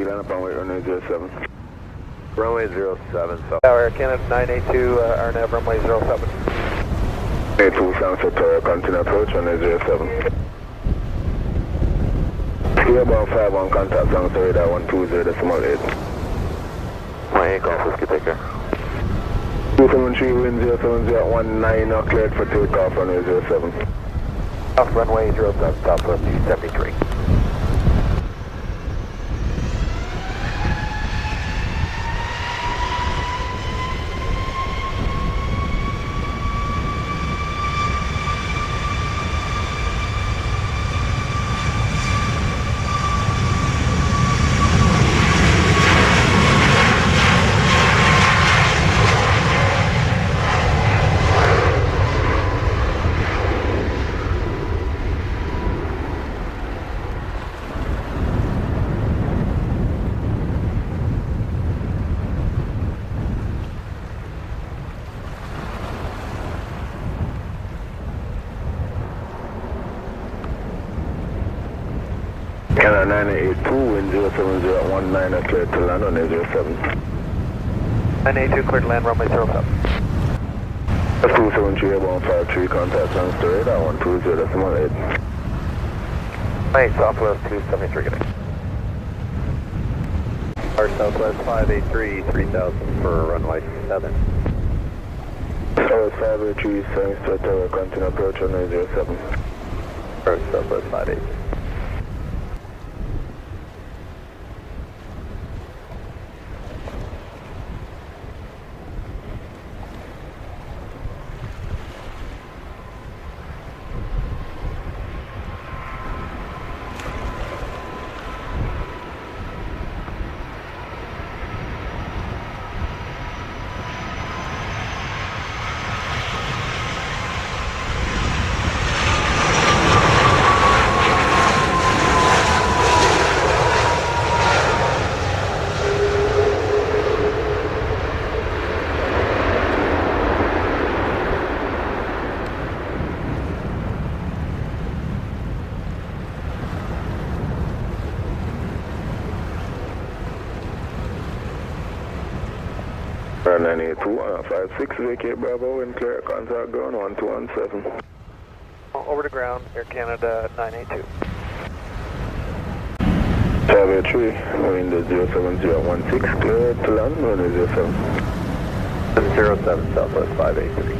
3, line up on weight runway 07. Runway 07, so. Tower, Canada 982, RNAV runway 07. 82, Sunset Tower, continue approach, runway 07. Ski about 51, contact Sunset radar 120.8. My Golf Whiskey, take care. 273, wind 070 at 19, cleared for takeoff, runway 07. Off runway 07, Southwest 273. Canada 982, wind 070 at 19, cleared to land on 07. 982, cleared to land, runway 07. 273, about 53, contact Sunset radar 120.8. Right, Southwest 273, good day. Our Southwest 583, 3000 for runway 7. Southwest 583, Sunset Tower, continue approach, runway 07. Our Southwest 583. Air 982, 56, vacate Bravo, wind clear, contact ground 1217. Over to ground, Air Canada 982. 583, wind 07016, clear to land, runway 07. 07, Southwest 583.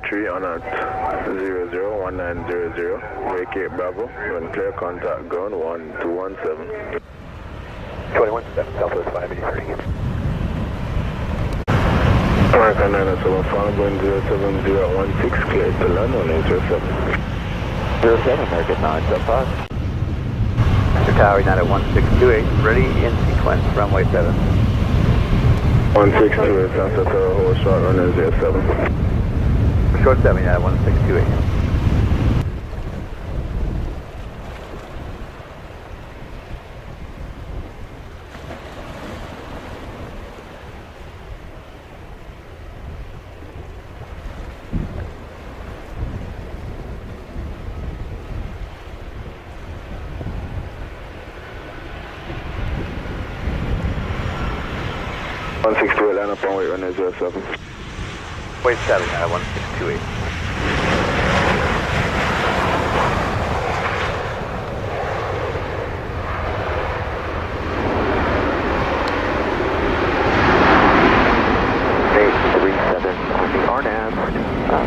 Tree on at 001900, vacate Bravo, run clear, contact ground 1217. 217, Southwest 583. American 975, wind 07016, clear to land on 07. 07, American 975. Mr. Tower, 9 at 1628, ready in sequence, runway 7. 168, Sunset Tower, hold short, runway 07. Short 7, 1628. Line up on weight runway 07. Wait 7 at 1628.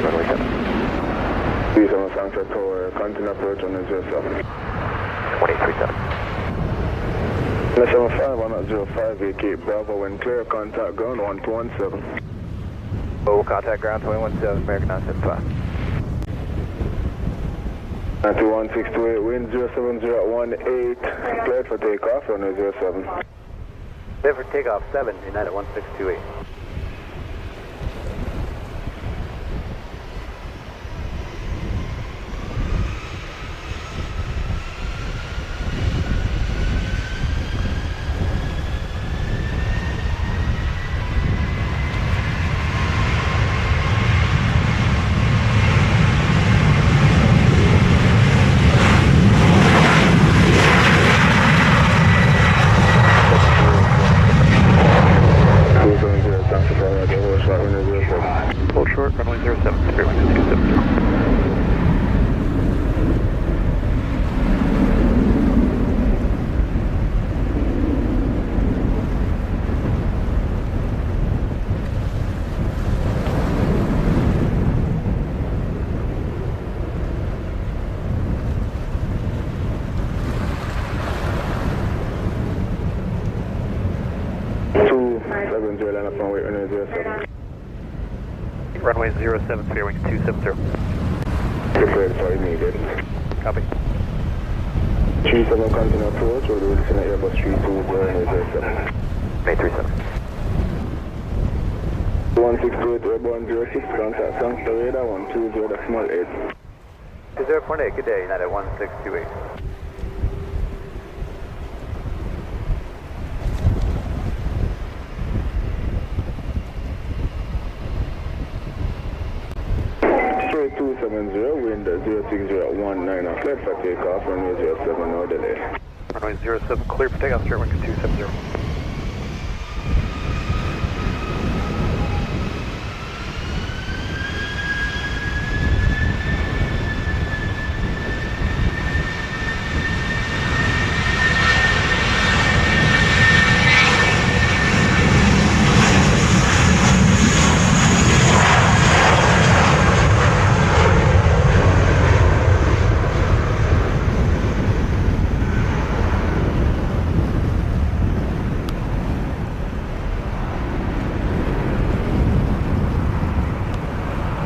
runway 7. Please, I'm a Sunset Tower, continue approach on 07. 837. 75 105 vacate Bravo, when clear, contact ground 1217. Oh, contact ground 217, American 975. 21628, wind 07018, cleared for takeoff, runway 07. Cleared for takeoff 7, United 1628. Hold short, runway 07, clear wind 270. Runway 07, clear wings 270. Prepared for immediate. Copy. 37 continue approach, we'll be looking at Airbus 32007. May 37. 168 airborne 06, contact sangster radar 120.8. 2048, good day, United 1628. Straight 270, wind 06019, cleared for takeoff, runway 07, no delay. Runway 07, clear for takeoff, straight wind 270.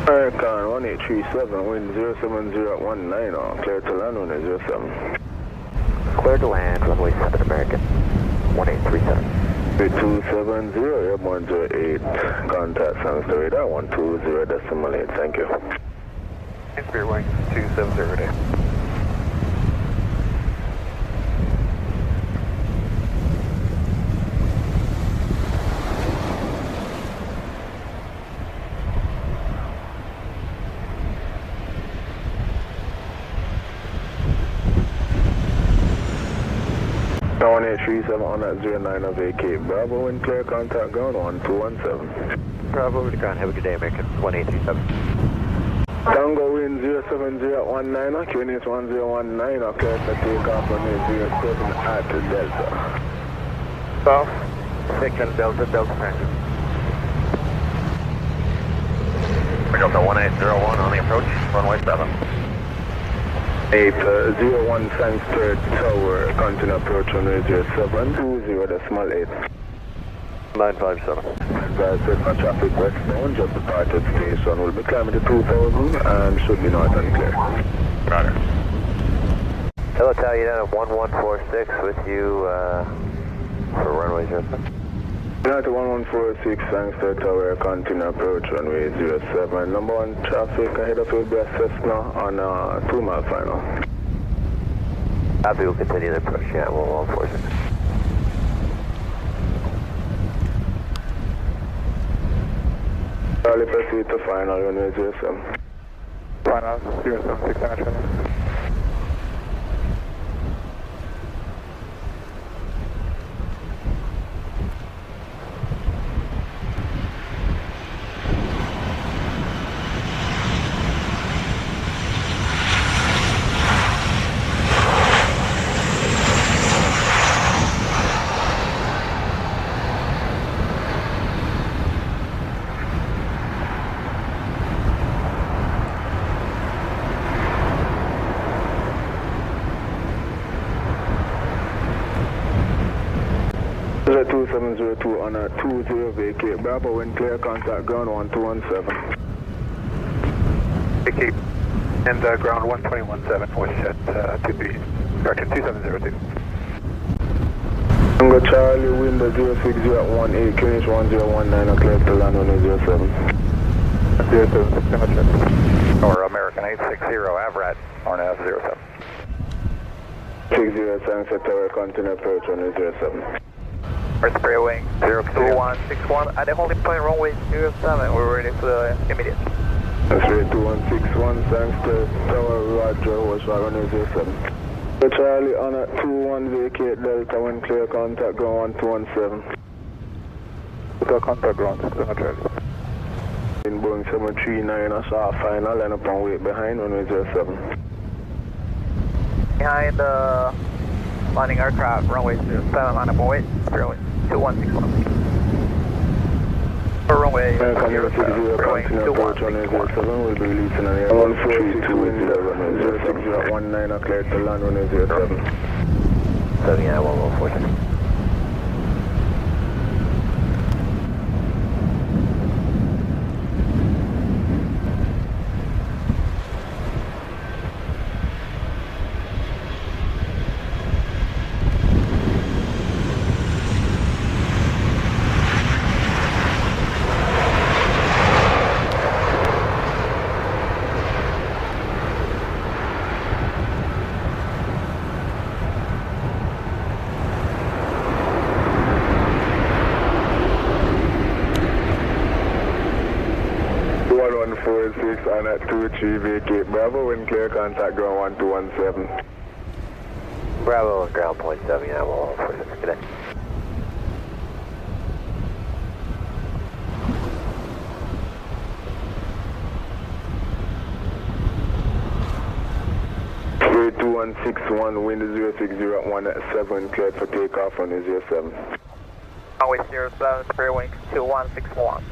American 1837, wind 07019, clear to land, runway 07. Clear to land, runway 7, American 1837. 270, airborne 08, contact sangster radar 120.8, thank you. Spirit wings 270, good day. Now 1837 on that 09 of vacate Bravo, wind clear, contact ground 1217. Bravo, to ground, have a good day, American 1837. Tango wind 07019, QNH 1019, clear for takeoff on 07 at Delta. South, 2nd Delta, Delta Transit. Delta 1801 on the approach, runway 7. 801 Sangster Tower, continue approach runway 07, 20.8. 957. Guys, there's no traffic westbound, just departed station. We'll be climbing to 2000 and should be north and clear. Roger. Hello, Tower United 1146 with you for runway 07. United 1146, Sangster Tower, continue approach runway 07. Number 1 traffic ahead of you will be a Cessna on 2 mile final. Copy, we'll continue the approach, yeah, 1146. Charlie, proceed to final runway 07. Final 076 2702 on a 20 vacate Bravo, wind clear, contact ground 1217. Vacate and ground 1217, push at 2B, direction 2702. Tango Charlie, wind 06 at 18, QNH 1019, clear to land 1007. 07, or American 860, Avrat, RNAV 07. 60 Sunset Tower, continue approach 107. First spray wing 02161 at the holding point runway 07, we're ready for the immediate. That's 2161, sangsters Tower, Roger, Volkswagen 107. Charlie on a 21 vacate Delta, wind clear, contact ground 1217. Contact ground, Charlie. In Boeing 739, I saw a final and up on wait behind 107. Behind the landing aircraft, runway 07, line up on wait, 2161. Runway 07, runway 2161. We'll be releasing an air 142 with 06019, cleared to land 107. 791146. On at 23 vacate Bravo, wind clear, contact ground 1217. Bravo, ground point 791146, good day. Three 2161, wind 06017, cleared for takeoff on 07. Runway 07, spray wing 2161.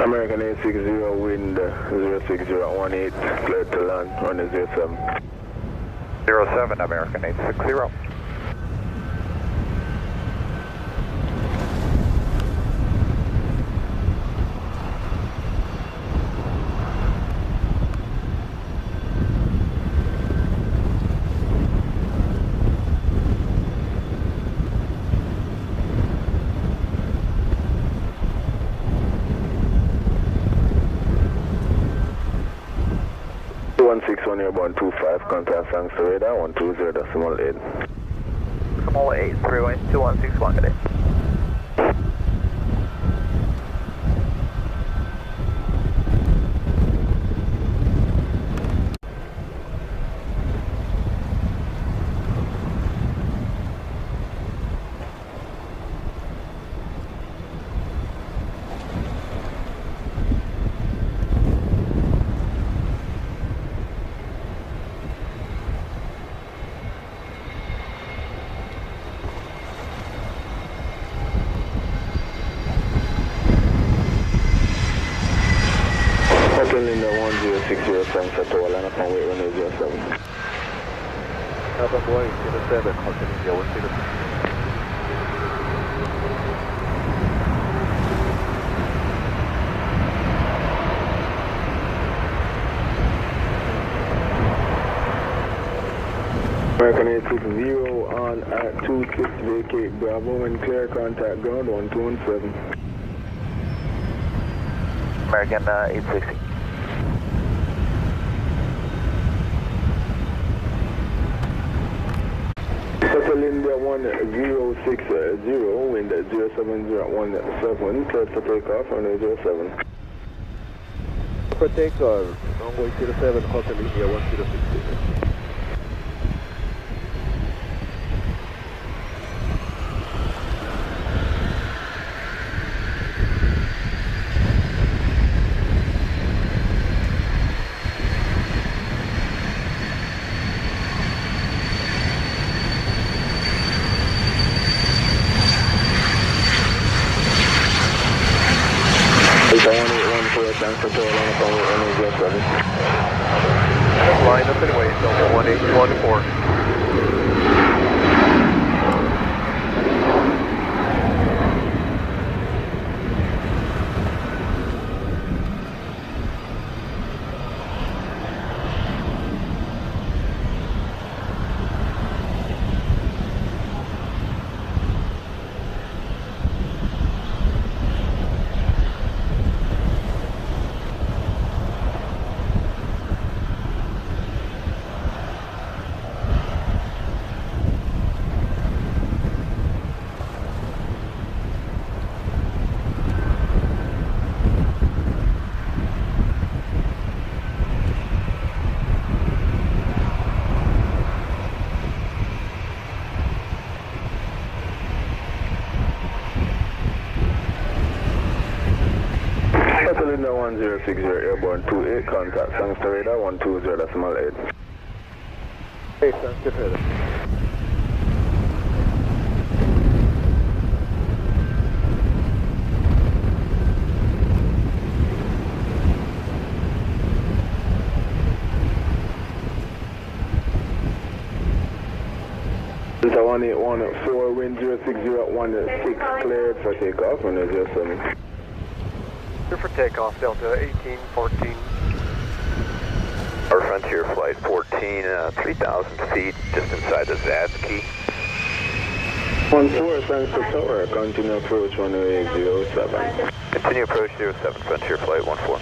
American 860, wind 06018, cleared to land, 107. 07, American 860. Airborne 25, contact Sangster radar 120.8. Small 8, 3 2161, good day. Linda 1060 Sunset Tower, line up on wait 107. Alpha Boy 07, Hotel India 107. American 860 on at 26 vacate Bravo, and clear, contact ground 1217. American 860. Hotel India 1060, wind 07017, cleared for takeoff on 07. for takeoff. Runway 07, hotel India 1060. That's line up and wait, Delta 1814. Cylinder 1060 airborne 28, contact Sangster radar 120, that's small 8. Hey, Sangster radar. Delta 1814, wind 060 at 16, cleared for takeoff, and is your 7. For takeoff, Delta 1814. Our Frontier Flight 14, 3,000 feet, just inside the Zatsky. 14, Sangster Tower, continue approach runway 07. Continue approach 07, Frontier Flight 14.